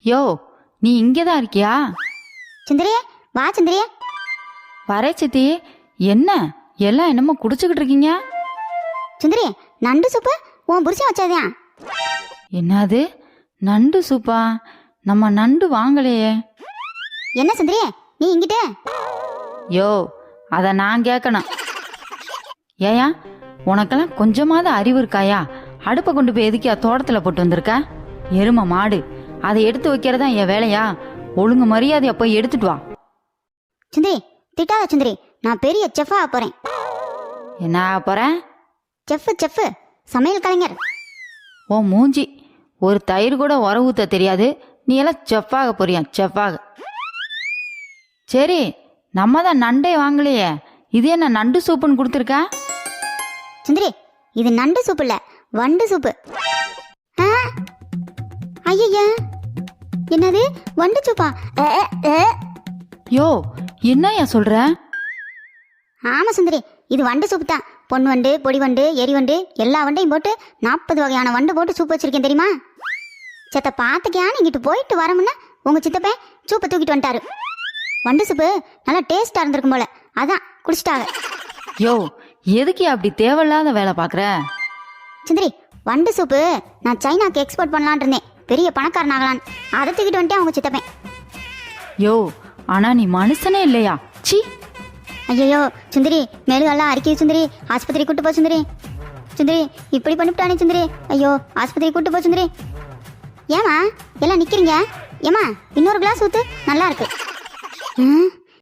யோ, நீ இங்கேதான் இருக்கியா? சுந்தரியே வா சுந்தரியே. வரே சித்தி. என்ன எல்லாம் என்னமோ குடிச்சுக்கிட்டு இருக்கீங்க? சுந்தரி, நண்டு சூப்பு உன் புருஷன் வச்சாதான். என்னது நண்டு சூப்பா? நம்ம நண்டு வாங்கலையே. என்ன சுந்தரியே நீ இங்கிட்ட? யோ, அத நான் கேட்கணும். ஏயா, உனக்கெல்லாம் கொஞ்சமாவது அறிவு இருக்காயா? அடுப்பை கொண்டு போய் எதுக்கியா தோட்டத்துல போட்டு வந்திருக்க? எரும மாடு, அதை எடுத்து வைக்கிறதா என் வேலையா? ஒழுங்கு மரியாதையா போய் எடுத்துட்டு வா. சுந்தரி திட்டாத சுந்தரி, நான் பெரிய செஃப்பா போறேன். என்ன போறேன்? செஃப் சமையல் கலைஞர். ஓ மூஞ்சி, ஒரு தயிர் கூட உர ஊத்த தெரியாது, நீ எல்லாம் செஃப்பாக போறியா? செஃப்பாக. சரி, நம்ம தான் நண்டே வாங்கலையே, இது என்ன நண்டு சூப்புன்னு கொடுத்துருக்க? சுந்தரி, இது நண்டு சூப்பு இல்ல, வண்டு சூப்பு. ஐயா, என்னது வண்டு சூப்பா? யோ, என்னய்யா சொல்ற? ஆமா சுந்தரி, இது வண்டு சூப்பு தான். பொன் வண்டு, பொடி வண்டு, எரி வண்டு, எல்லா வண்டையும் போட்டு 40 வகையான வண்டு போட்டு சூப்பு வச்சிருக்கேன் தெரியுமா? செத்த பாத்துக்கியான்னு இங்கிட்டு போயிட்டு வரமுன்னா உங்க சித்தப்பேன் சூப்பை தூக்கிட்டு வந்துட்டாரு. வண்டு சூப்பு நல்லா டேஸ்டா இருந்திருக்கும் போல, அதான் குடிச்சிட்டாங்க. யோ, எதுக்கு அப்படி தேவையில்லாத வேலை பாக்குற? சுந்தரி, வண்டு சூப்பு நான் சைனாக்கு எக்ஸ்போர்ட் பண்ணலான் இருந்தேன், பெரிய பணக்காரன் ஆகலான்னு. அதை தூக்கிட்டு வந்துட்டேன் அவங்க சித்தப்பேன். யோ, ஆனா நீ மனுஷனே இல்லையா? சி. ஐயோ சுந்தரி, மேலுகெல்லாம் அரிக்கி சுந்தரி, ஆஸ்பத்திரி கூட்டு போ சுந்தரி. சுந்தரி இப்படி பண்ணிவிட்டானே சுந்தரி, ஐயோ ஆஸ்பத்திரி கூட்டு போ சுந்தரி. ஏமா எல்லாம் நிக்கிறீங்க? ஏமா இன்னொரு கிளாஸ் ஊத்து, நல்லா இருக்கு.